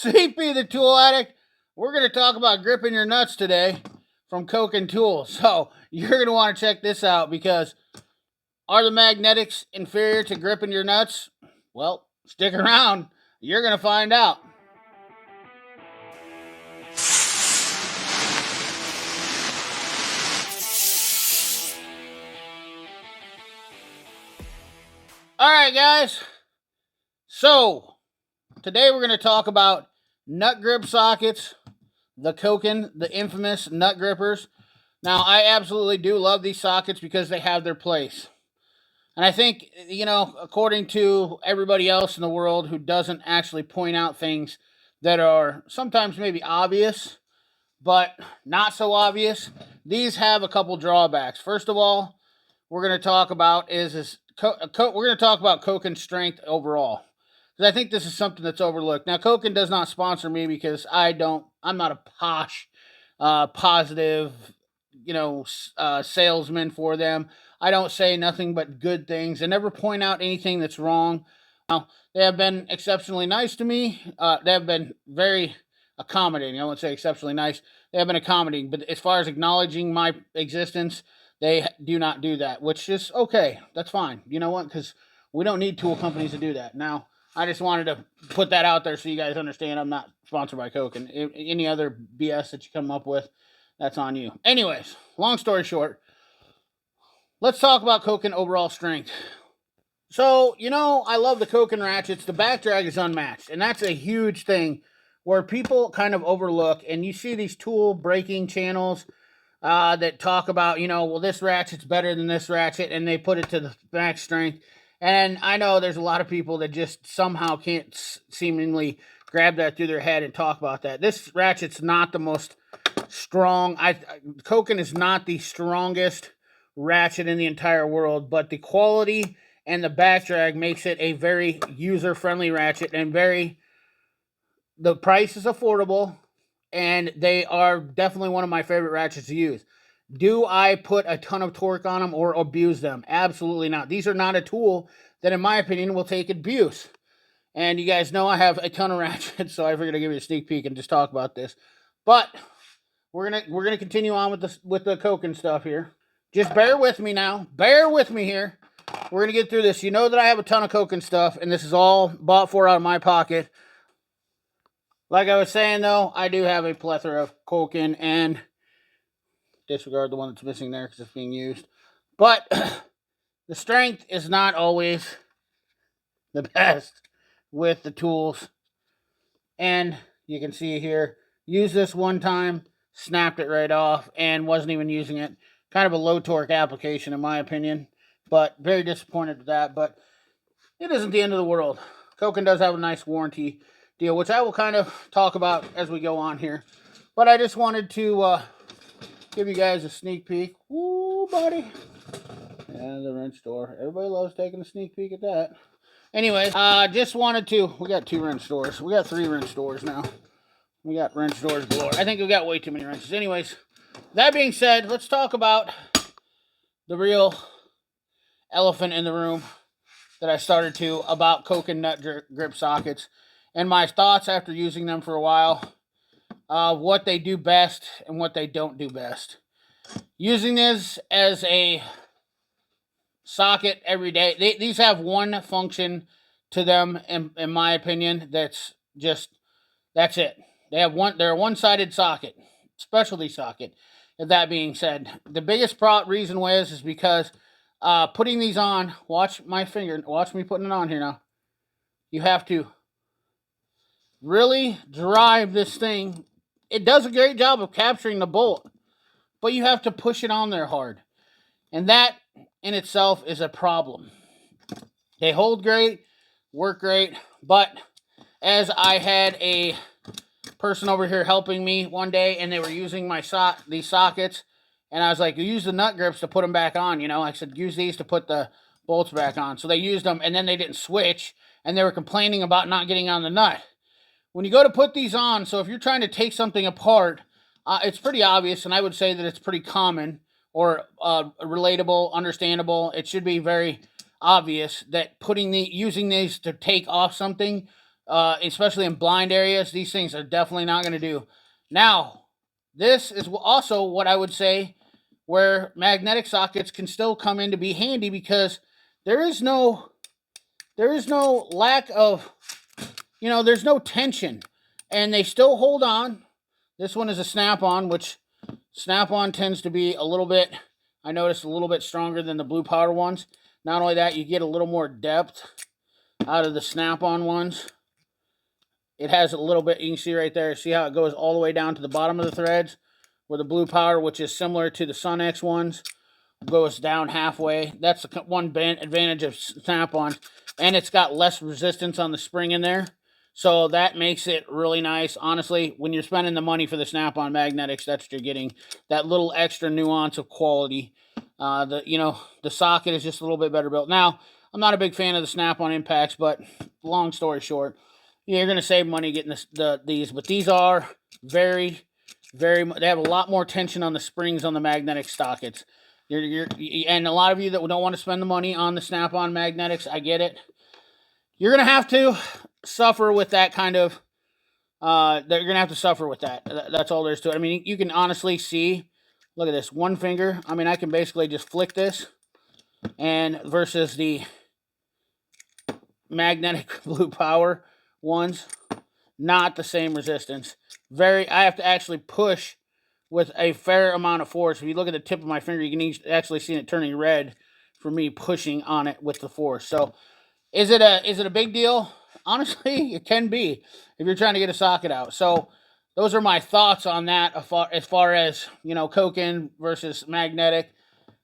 CP the Tool Addict. We're going to talk about gripping your nuts today from Koken Tools. So you're going to want to check this out because are the magnetics inferior to gripping your nuts? Well, stick around. You're going to find out. All right, guys. So today we're going to talk about nut grip sockets, the Koken, the infamous nut grippers. Now, I absolutely do love these sockets because they have their place. And I think, according to everybody else in the world who doesn't actually point out things that are sometimes maybe obvious, but not so obvious, these have a couple drawbacks. First of all, we're going to talk about we're going to talk about Koken's strength overall. Because I think this is something that's overlooked. Now, Koken does not sponsor me because I'm not a posh, positive, salesman for them. I don't say nothing but good things. I never point out anything that's wrong. Now, they have been exceptionally nice to me. They have been very accommodating. I won't say exceptionally nice. They have been accommodating. But as far as acknowledging my existence, they do not do that, which is okay. That's fine. You know what? Because we don't need tool companies to do that. Now, I just wanted to put that out there so you guys understand I'm not sponsored by Koken. Any other BS that you come up with, that's on you. Anyways, long story short, let's talk about Koken overall strength. So, I love the Koken ratchets. The back drag is unmatched, and that's a huge thing where people kind of overlook, and you see these tool breaking channels that talk about, well, this ratchet's better than this ratchet, and they put it to the max strength. And I know there's a lot of people that just somehow can't seemingly grab that through their head and talk about that. This ratchet's not the most strong. Koken is not the strongest ratchet in the entire world, but the quality and the back drag makes it a very user-friendly ratchet, and the price is affordable, and they are definitely one of my favorite ratchets to use. Do I put a ton of torque on them or abuse them? Absolutely not. These are not a tool that, in my opinion, will take abuse. And you guys know I have a ton of ratchets, so I figured I'd give you a sneak peek and just talk about this. But we're gonna continue on with the Koken stuff here. Just bear with me now. Bear with me here. We're gonna get through this. You know that I have a ton of Koken stuff, and this is all bought for out of my pocket. Like I was saying, though, I do have a plethora of Koken, and disregard the one that's missing there because it's being used. But the strength is not always the best with the tools. And you can see here, used this one time, snapped it right off, and wasn't even using it. Kind of a low torque application in my opinion, but very disappointed with that. But it isn't the end of the world. Koken does have a nice warranty deal, which I will kind of talk about as we go on here. But I just wanted to give you guys a sneak peek. Ooh, buddy. Yeah, the wrench door. Everybody loves taking a sneak peek at that. Anyways, just wanted to... We got 2 wrench doors. We got 3 wrench doors now. We got wrench doors galore. I think we got way too many wrenches. Anyways, that being said, let's talk about the real elephant in the room that I started to about Koken nut grip sockets and my thoughts after using them for a while. What they do best and what they don't do best. Using this as a socket every day. These have one function to them, in my opinion, that's it. They're a one-sided socket, specialty socket. That being said, the biggest reason is because putting these on, watch my finger, watch me putting it on here now. You have to really drive this thing. It does a great job of capturing the bolt, but you have to push it on there hard. And that in itself is a problem. They hold great, work great, but as I had a person over here helping me one day, and they were using these sockets, and I was like, use the nut grips to put them back on, I said, use these to put the bolts back on. So they used them, and then they didn't switch, and they were complaining about not getting on the nut. When you go to put these on, so if you're trying to take something apart, it's pretty obvious, and I would say that it's pretty common or relatable, understandable. It should be very obvious that using these to take off something especially in blind areas. These things are definitely not going to do. Now, this is also what I would say where magnetic sockets can still come in to be handy, because there is no lack of, there's no tension, and they still hold on. This one is a snap-on, which snap-on tends to be a little bit, I noticed, a little bit stronger than the blue powder ones. Not only that, you get a little more depth out of the snap-on ones. It has a little bit, you can see right there, see how it goes all the way down to the bottom of the threads, where the blue powder, which is similar to the Sunex ones, goes down halfway. That's the one advantage of snap-on, and it's got less resistance on the spring in there. So that makes it really nice. Honestly, when you're spending the money for the snap-on magnetics, that's what you're getting. That little extra nuance of quality. The socket is just a little bit better built. Now, I'm not a big fan of the snap-on impacts, but long story short, you're going to save money getting these. But these are very, they have a lot more tension on the springs on the magnetic sockets. And a lot of you that don't want to spend the money on the snap-on magnetics, I get it. You're going to have to suffer with that kind of, you're going to have to suffer with that. That's all there is to it. I mean, you can honestly see, look at this, one finger. I mean, I can basically just flick this, and versus the magnetic blue power ones, not the same resistance. I have to actually push with a fair amount of force. If you look at the tip of my finger, you can actually see it turning red for me pushing on it with the force. So is it a big deal? Honestly, it can be if you're trying to get a socket out. So those are my thoughts on that as far as, Koken versus magnetic.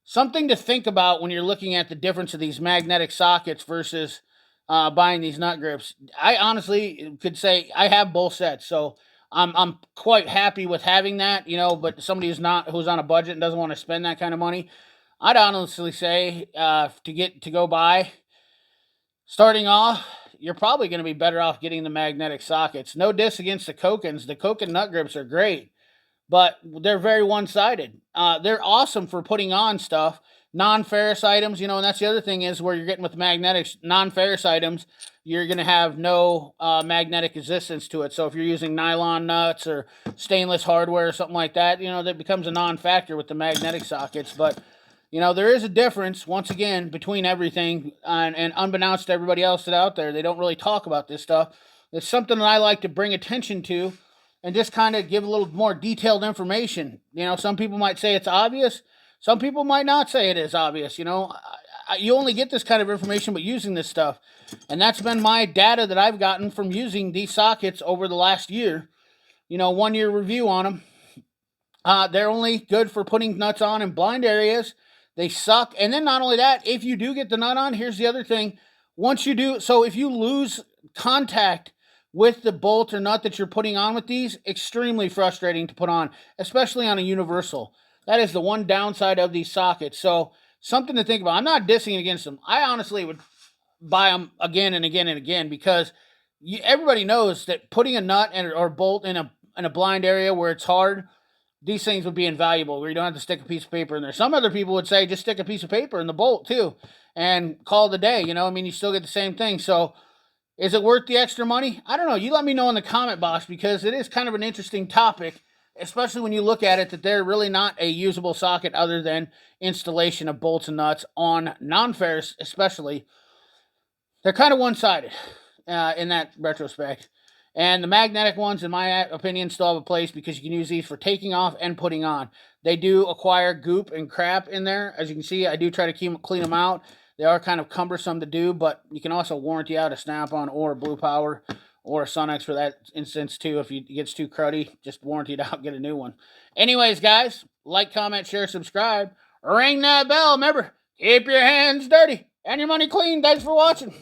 Something to think about when you're looking at the difference of these magnetic sockets versus buying these nut grips. I honestly could say I have both sets, so I'm quite happy with having that, but somebody who's on a budget and doesn't want to spend that kind of money, I'd honestly say to go buy, starting off, you're probably going to be better off getting the magnetic sockets. No diss against the Kokens. The Koken nut grips are great, but they're very one-sided. They're awesome for putting on stuff, non-ferrous items, and that's the other thing is where you're getting with the magnetics, non-ferrous items, you're going to have no magnetic resistance to it. So if you're using nylon nuts or stainless hardware or something like that, that becomes a non-factor with the magnetic sockets. But, there is a difference, once again, between everything, and unbeknownst to everybody else that's out there, they don't really talk about this stuff. It's something that I like to bring attention to and just kind of give a little more detailed information. Some people might say it's obvious. Some people might not say it is obvious. You only get this kind of information by using this stuff. And that's been my data that I've gotten from using these sockets over the last year. 1 year review on them. They're only good for putting nuts on in blind areas. They suck. And then not only that, if you do get the nut on, here's the other thing. Once you do, so if you lose contact with the bolt or nut that you're putting on with these, extremely frustrating to put on, especially on a universal. That is the one downside of these sockets. So something to think about. I'm not dissing against them. I honestly would buy them again and again and again, because everybody knows that putting a nut or bolt in a blind area where it's hard, these things would be invaluable, where you don't have to stick a piece of paper in there. Some other people would say just stick a piece of paper in the bolt too and call it a day. You still get the same thing. So is it worth the extra money? I don't know. You let me know in the comment box, because it is kind of an interesting topic, especially when you look at it that they're really not a usable socket other than installation of bolts and nuts on non-ferrous especially. They're kind of one-sided in that retrospect. And the magnetic ones, in my opinion, still have a place, because you can use these for taking off and putting on. They do acquire goop and crap in there. As you can see, I do try to clean them out. They are kind of cumbersome to do, but you can also warranty out a snap-on or a blue power or a Sunex for that instance too. If it gets too cruddy, just warranty it out, get a new one. Anyways, guys, like, comment, share, subscribe. Ring that bell. Remember, keep your hands dirty and your money clean. Thanks for watching.